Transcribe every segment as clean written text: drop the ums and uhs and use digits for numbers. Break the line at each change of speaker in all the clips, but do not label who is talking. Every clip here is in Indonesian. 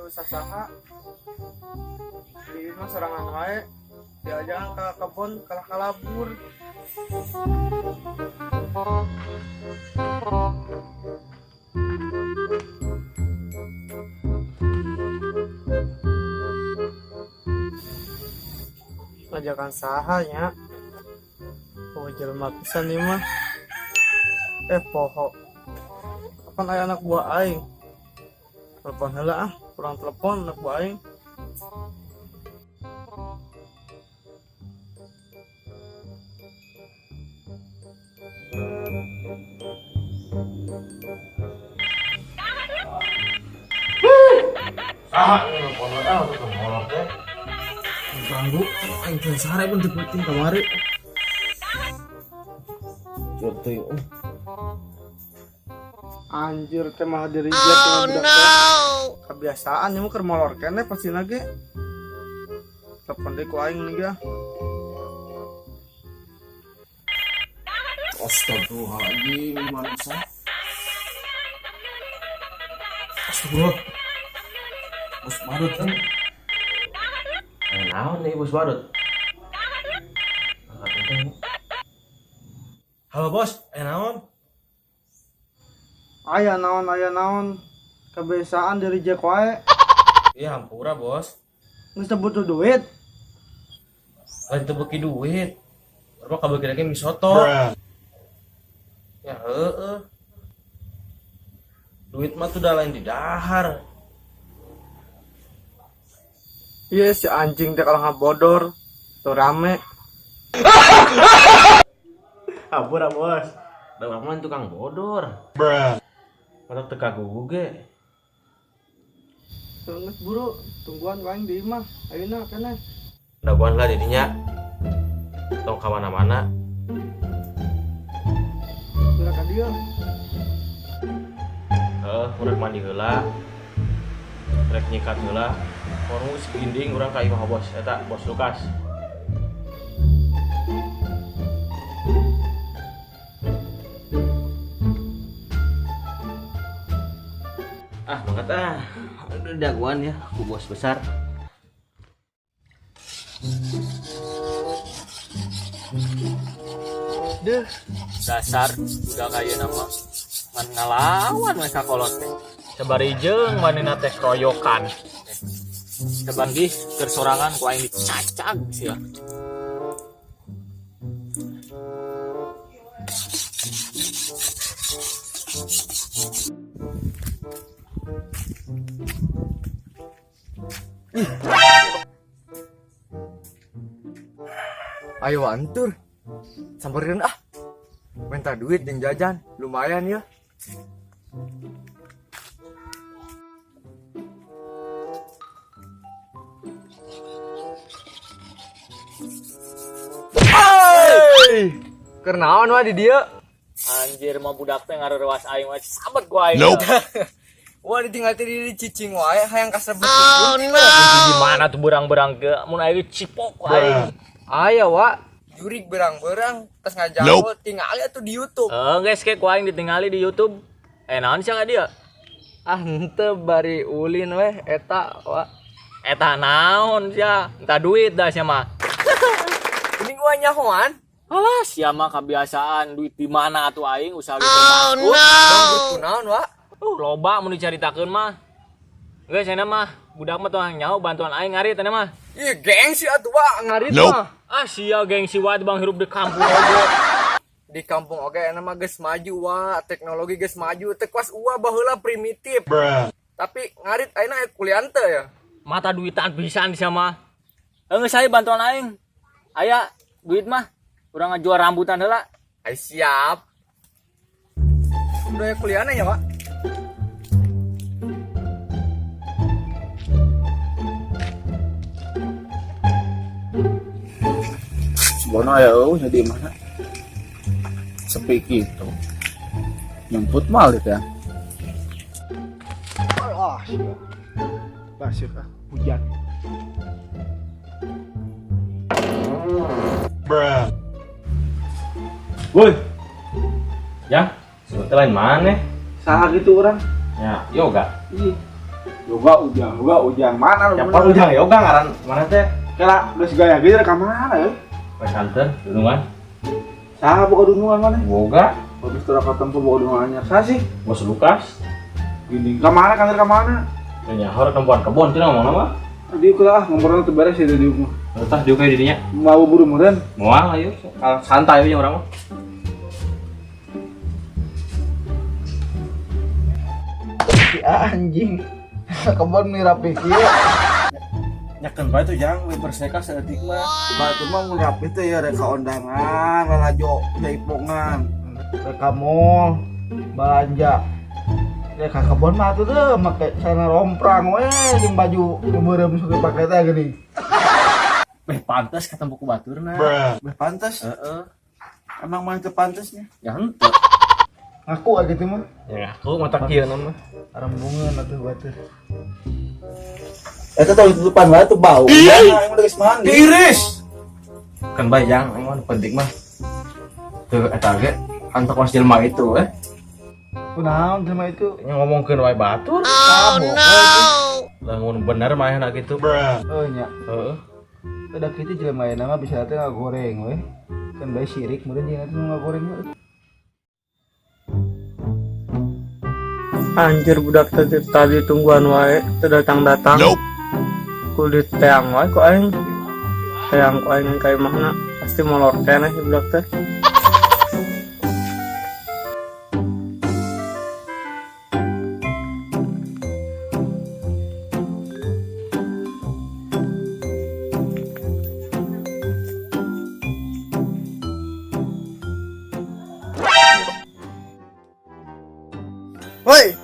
usaha di mah serangan wae diajak ke kebun kalah kalabur. Ajakan sahanya oh jelema pisan ieu mah poho kapan aya anak buah aing telepon heula kurang telepon anak buah aing.
Telepon tuh molor teh.
Ganggu aing teh sare pun diputing kamari.
Jotoy
Anjir teh mah diri dia teh budak kebiasaan ieu keur molor keneh pasti lagi. Telepon deui ku aing nih ga.
Astagfirullahaladzim, gimana sih? Astagfirullah. Bos Badut kan? Naon nih Bos Badut? Halo Bos, naon?
Aya naon kebiasaan diri Jack wae.
Iya hampura Bos.
Geus teu butuh duit.
Lain teu beuki duit. Baru kabeuki lagi misoto. Ya heeh. Duit mah tuh udah lain di dahar.
Iya si anjing teh kalau ngabodor tuh rame.
Hampura Bos. Da urang mah tukang bodor. Matak teu kagugu ge.
Geus buru tungguan ku aing di imah. Ayeuna keneh.
Daguan lah didinya. Tong ka mana-mana.
Gerak ka dieu.
Urang mandi heula. Rek nyikat heula. Orang seginding urang ka imah Bos eta Bos Lukas. Banget udah daguan ya ku Bos besar.
Deh, dasar udah kayak nama man ngalawan mereka kolot teh. Sebarijeng manina teh kroyokan. Teban di kersorangan ku aing dicacag sia.
Ayo antur samperin minta duit yang jajan lumayan ya. Kernaon wah di dia.
Anjir mah budak teh ngarerewas aing mah sabet ku aing.
Wah ditinggal di cicing wae hayang kasebut.
Oh no. Gimana tuh berang-berang ke mun aing cipok ku aing.
Aya wa jurig berang-berang tes ngajawab tinggal tuh di YouTube.
Guys kayak ku aing ditingali di YouTube. Naon sia dia?
Henteu bari ulin weh eta wa.
Eta naon sia? Entah duit dah sia mah.
Ini gua nyahoan.
Alah sia mah kebiasaan duit di mana atuh aing usaha gitu.
Dong naon wa?
Loba mun dicaritakeun mah. Geus cenah mah budak mah tuang nyaho bantuan aing ngarit cenah mah.
Ih gengsi atuh wa ngarit mah.
Sia gengsi wae bang hirup di kampung oge.
Di kampung oge enak mah geus maju wa, teknologi geus maju teh kuas uah baheula primitif. Tapi ngarit ayeuna kuliah teh ya.
Mata duitan pisan sia mah. Geus saya bantuan aing. Aya duit mah urang ngajual rambutan heula.
Ai siap. Udah kuliahna ya, Pak?
Bono ya di mana? Sepi gitu. Nyemput mal itu ya.
Siap. Basir hujan.
Woi. Ya, sebetulnya lain mana?
Saha gitu orang?
Ya, yoga.
Iya.
Juga ujang mana lu?
Siapa ujang yoga ngaran mana teh?
Kela geus gaya ge rek ka mana ya?
Pas santen, dunungan.
Saha boga dunungan mana?
Boga,
Habis teu ketemu boga dunungan anyar. Saha sih?
Bos Lukas.
Gini ka mana kantor ka mana?
Nyahor tempat kebon cenah ngomong nama.
Di ulah ngomongna teu beres ya di rumah.
Tah diuk di dinya.
Mau buru meureun.
Moal ayo, santai we urang mah.
Si anjing. Kebon mi rapi kieu. Nyakeun bae tuh jang we berseka saeutik mah. Batu mah mun rapi teh ya rek ka ondangan, lalajo jaipongan. Rek ka mall, balanja. Rek ka kebon mah atuh teh make celana romprang we jeung baju beureum suge pake teh geuning.
Beh pantes ketemu ku baturna.
Beh pantes.
Heeh.
Emang mah teu pantesnya.
Ya henteu.
Ngaku aya gitu mah.
Ya aku mata kieu mah.
Arembungeun atuh batur. Eta tong tutupan wae tuh bau. Ya, emang udah geus mandi.
Iris. Kan bayang, emang penting mah. Tuh eta ge antok was jelema itu
Kunaon sama itu?
Yang ngomongkeun wae batur.
Kamu.
Lamun bener mah enak gitu.
Oh nya.
Heeh.
Udah kitu jelema ayeuna mah bisa teh ngagoreng we. Kan bae sirik meureun jeung atuh ngagoreng we.
Anjir budak tadi tungguan wae teu datang-datang. Kulit teang wae ku aing. Teang ku aing ka imahna pasti molor keneh budak teh. Woi,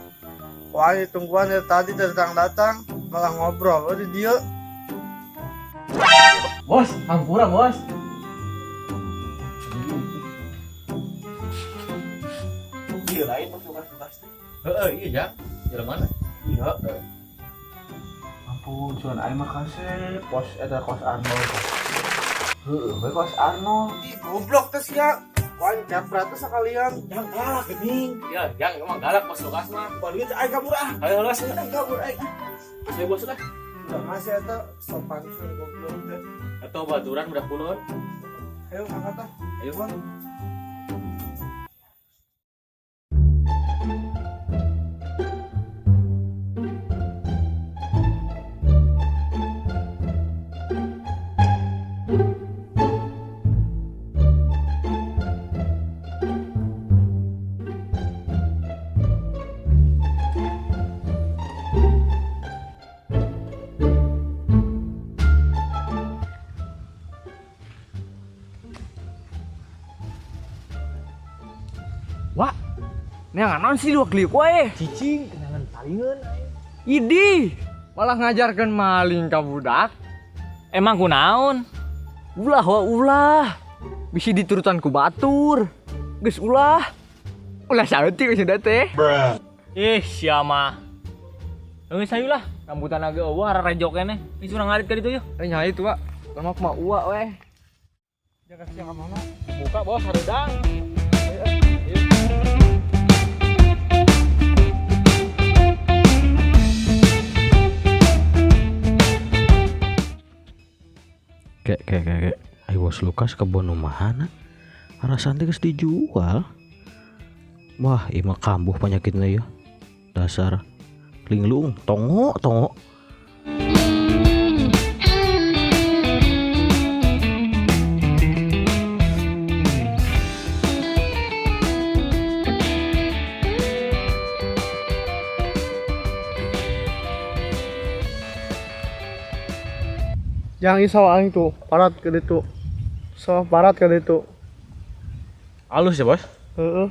wah tungguan dari tadi datang malah ngobrol di dia.
Bos, hampura bos.
Iya lain mah suka-suka.
Heeh, iya jang. Jalan mana? Iya.
Ampun, cuman aing mah kasep pos eta kos Arnold. Heeh, bae kos Arnold.
Ih, goblok teh sia. Wancar berarti sekalian.
Yang galak geuning.
Ya, jang emang galak Bos Lukas mah.
Balik teh aing kabur ah.
Ayo las,
Aing kabur aing.
saya bos lah.
Udah ngasih eta sopan cuy goblok teh.
Atau baturan udah pulun.
Ayo angkat ah.
Ayo bang.
Wah, neangan naon sih lu kliuk wae.
Cicing, kenangan palingan.
Idih, malah ngajarkan maling ka budak.
Emang kunaon?
Ulah wa ulah. Bisi diturutan ku batur. Geus ulah. Ulah saeutik geus da teh.
Siama. Geus sayulah, rambutan agak eueuh ara rejok keneh. Ini surang ngarit ka ditu yeuh.
Nya itu, Pak. Lemak mah uwa we.
Jaga siang ka mana?
Buka bos, harudang.
Kayak ayo Bos Lukas kebon rumahana arasan teh geus dijual. Wah ieu mah kambuh panyakitna ya dasar linglung tongo
Yang isau aing tuh, parat ke ditu. So parat ke ditu.
halus ya bos.
Heeh.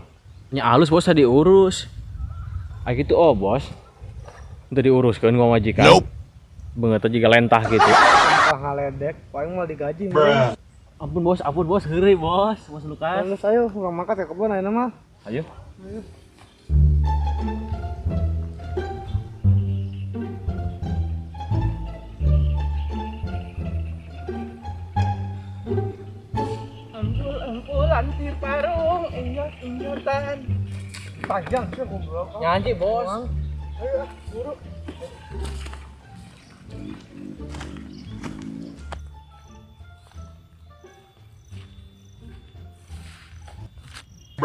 Nya halus bos diurus ah gitu oh bos untuk diuruskan ku majikan. Beungeut jiga lentah gitu.
Ah ngaledek, paling mal digaji.
Ampun bos heureuy bos Lukas.
Terus ayo urang mangkat ke kebun ayeuna mah.
Ayo.
Antir parung, injot-injotan. Panjang sih goblok.
Nyanyi bos.
Ayo, buru.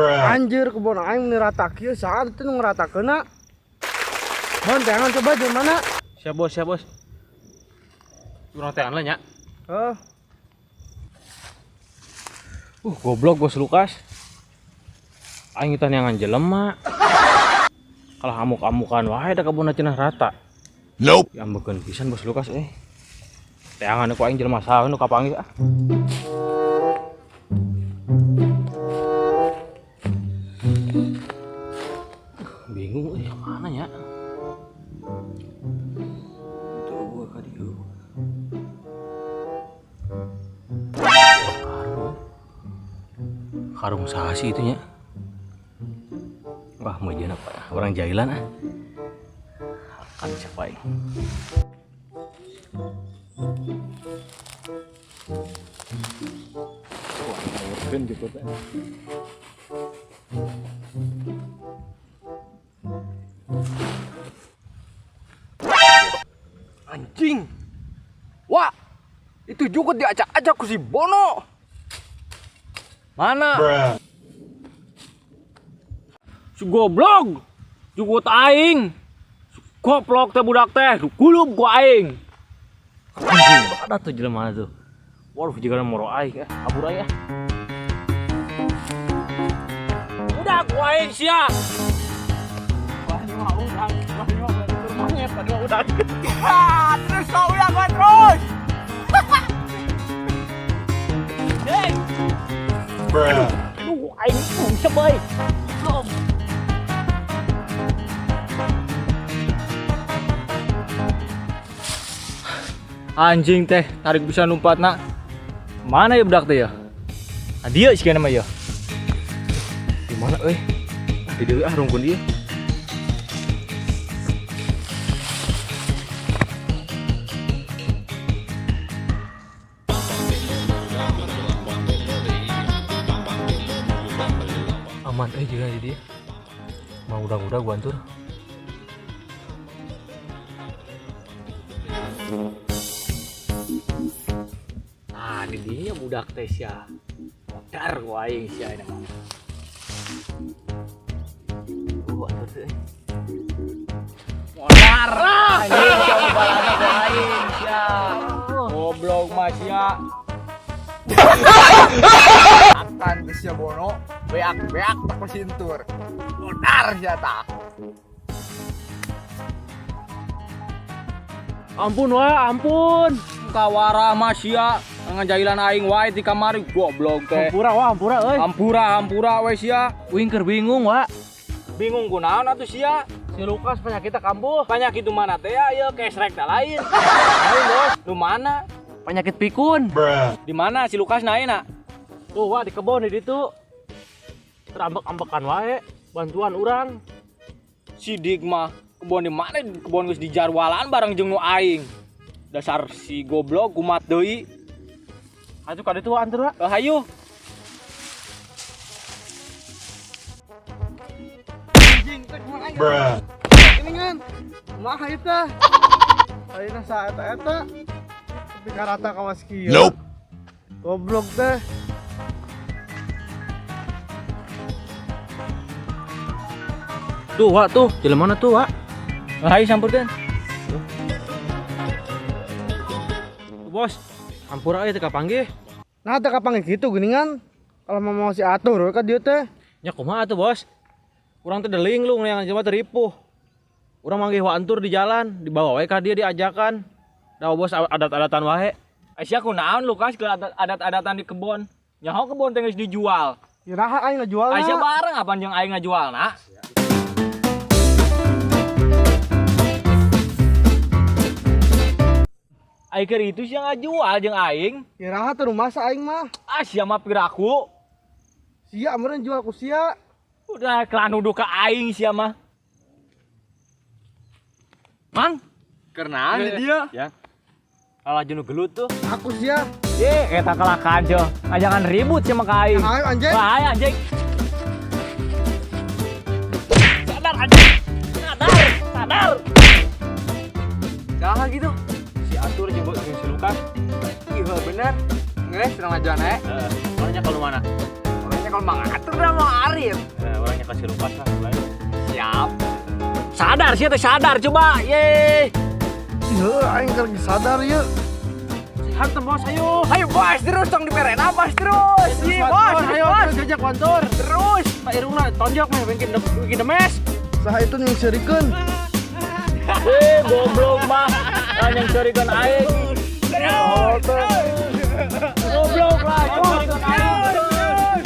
Anjir kebun aing nirata kieu saat itu ngeratakeuna. Bon, tangan coba di mana?
Siap bos, siap bos. Kurang tean lah nya. Goblok bos Lukas. Aing kita neangan jelema. Kalau amuk-amukan wae da kebunna cenah rata.
Nope.
Ambekeun pisan bos Lukas teangan ku aing jelema saha nu kapanggih ah. Bingung yang mana ya? Tuh ka dieu. Karung saha sih itu nya? Wah, mau jeung apa? Orang jahilan ah. Akan siapa ini? Wah, ngorkeun jeput.
Anjing. Wah, itu juga diacak-acak ku si Bono. Mana?
Si goblok. Jugut aing. Goblok teh budak teh, kulub ku aing. Anjing, ada tuh jelema tuh. Waduh, jiga moro aing abur aya. Udah ku aing sia. Wah, ini mah udah. Wah, ini mah rumahnya padahal udah.
Terus kau udah gua terus.
Hei. Aduh, aing bisa baik. Anjing teh, tarik bisa numpat nak. Mana ya budak teh ya? Ah, dia sih nama ya. Di mana Di deui rungkun dia. Aman juga di dia. Mau udah gua antur. Di dia budak teh sia. Modar ku aing sia ini mah. Antur teh. Modar. Anjing jauh balana ku aing sia. Goblok mah sia.
Akan ke si Bono, beak tak pesintur. Modar sia tah.
Ampun wah, ampun. Kawara mah sia. Ngajailan aing wae di kamari goblok teh.
Hampura euy.
Hampura we sia. Uing keur bingung wa. Bingung kunaon atuh sia? Si Lukas penyakitna kambuh. Penyakit mana teh ya kesrek teh lain. Lain bos, nu mana? Penyakit pikun. Di mana si Lukas naena? Tuh wa di kebon di ditu. Terambek-ambekan wae bantuan urang. Si Dik mah kebon di mana? Kebon geus dijarwalan bareng jeung nu aing. Dasar si goblok kumat deui. Atuh ka ditu antur wa. Hayu.
Anjing teh kumaha aing. Geningan. Kumaha ieu teh? Ayeuna saat eta. Tapi karata kawas kieu. Nope. Goblok teh.
Tuh wa tuh, jelema mana tuh wa? Hayu sampurkeun. Bos, ampura teh kapanggih.
Nah, teh kapanggih kitu geuningan. Kalau mau si atur ka dieu teh.
Nya kumaha tuh, Bos? Urang teh deling lu yang jelema teh ripuh. Urang manggih wa antur di jalan, dibawa wae ka dia diajakan. Da Bos adat-adatan wae. Sia kunaon Lukas ke adat-adatan di kebon. Nyaho kebon teh geus dijual.
Iraha aing ngajualna.
Sia bareng apa jeung aing ngajualna? Aing keur itu sia ngajual jeung aing.
Iraha teh rumah sa aing mah.
Sia mah piraku.
Sia meureun jual ku sia.
Udah kelan nuduh ka aing sia mah. Mang,
Karena di dia.
ya. Kalau jenuh gelut tuh.
Aku sia.
Eta kalah kajo. Jangan ribut sama ka aing.
Ayo anjing.
Wah, ayo anjing. Sadar anjing. Sadar.
Salah gitu.
Si Atur jebol si Lukas.
Iya bener. Ngeles serang aja nek.
Orangnya kalau mana?
Orangnya bakal mengatur dah Mang Arif.
Orangnya kasih lupas lah.
Siap. Sadar sih teh sadar coba. Ye.
Iya, aing keur sadar ya.
Sehat tuh bos, ayo.
Ayo bos terus tong diperena bos terus. Iya bos, ayo bos.
Jajak kantor.
Terus.
Pak Irungna tonjok mah bikin demes.
Saha itu yang serikeun.
Goblok mah. Yang carikan aing. Goblok lah, carikan aing.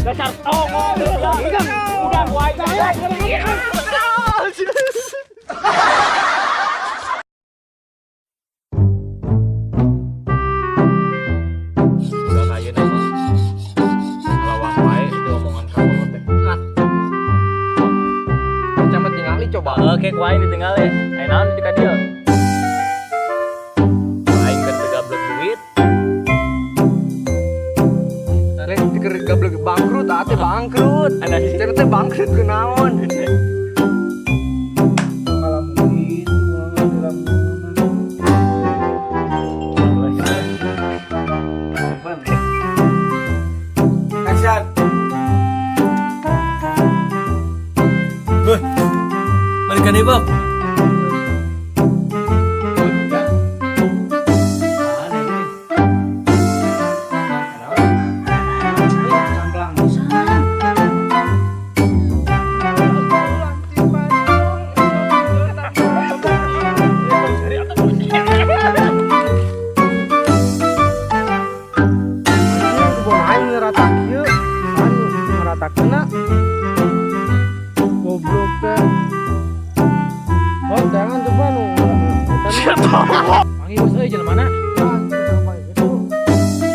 Dasar tongol. Udah wae. Udah kayak nama lawan wae itu omongan kamu teh.
Camat ningali coba.
Oke, wae ditinggal ya. Ayo naon di ka dieu. Aing keur teu gablek duit.
Lek diker gablek bangkrut, ate bangkrut.
Ada di
Cenah teh bangkrut kunaon?
Action.
balik ka deui, Bob.
Kebon aing ngeratak ieu. Anu ngeratakna. Goblok teh. Oh, jangan coba nu.
Panggil bos euy jelema mana?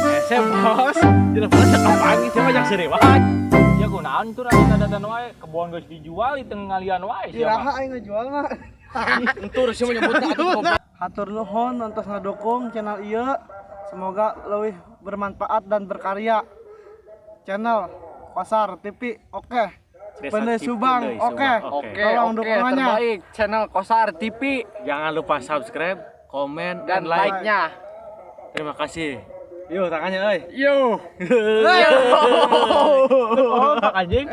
Hese bos. Jelema mana cek panggil siapa jak serewan. Ya kunaon tuh rada-rada wae kebon geus dijual di tengah ngalian wae
Iraha
siapa.
aing ngejual mah.
Entur sih menyebutna atuh goblok.
Hatur nuhun untuk ngadukung channel ieu. Semoga lebih bermanfaat dan berkarya. Channel Kosar TV, oke. Pende Subang, oke. Tolong dukungannya.
Terbaik channel Kosar TV
Jangan lupa subscribe, komen,
dan like-nya.
Terima kasih. Yuk tangannya euy.
Yo.
Oh, anjing.